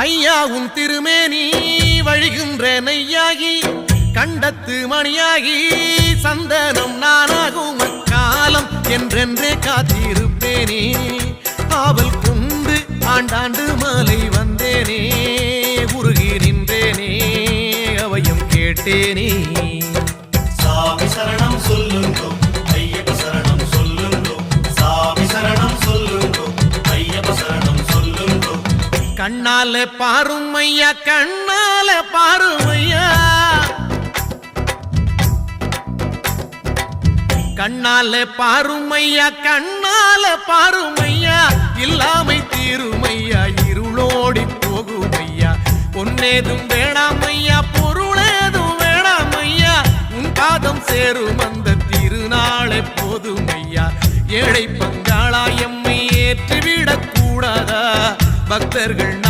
ஐயா உன் திருமேனி வழிகின்ற நெய்யாகி கண்டத்து மணியாகி சந்தனம் நானாகும் அக்காலம் என்றென்றே காத்திருப்பேனே ஆவல் கொண்டு ஆண்டாண்டு மாலை வந்தேனே உருகி நின்றேனே அவையும் கேட்டேனே சாமி சரணம் சொல்லுங்கோ ஐயப்ப சரணம் சொல்லுங்கோ சாமி சரணம் சொல்லுங்கோ ஐயப்ப சரணம் சொல்லுங்கோ கண்ணால பாரும் ஐயா கண்ணால பாரும் ஐயா கண்ணால பாரும் ஐயா கண்ணால பாரும் ஐயா இல்லாமை தீரும் ஐயா இருளோடி போகும் ஐயா பொன்னேதும் வேணாம் ஐயா பொருளேதும் வேணாம் ஐயா உன் பாதம் சேரும் அந்த திருநாளை போதும் ஐயா ஏழை பங்காளா எம்மை ஏற்றிவிடக் கூடாதா பக்தர்கள் நாங்கள்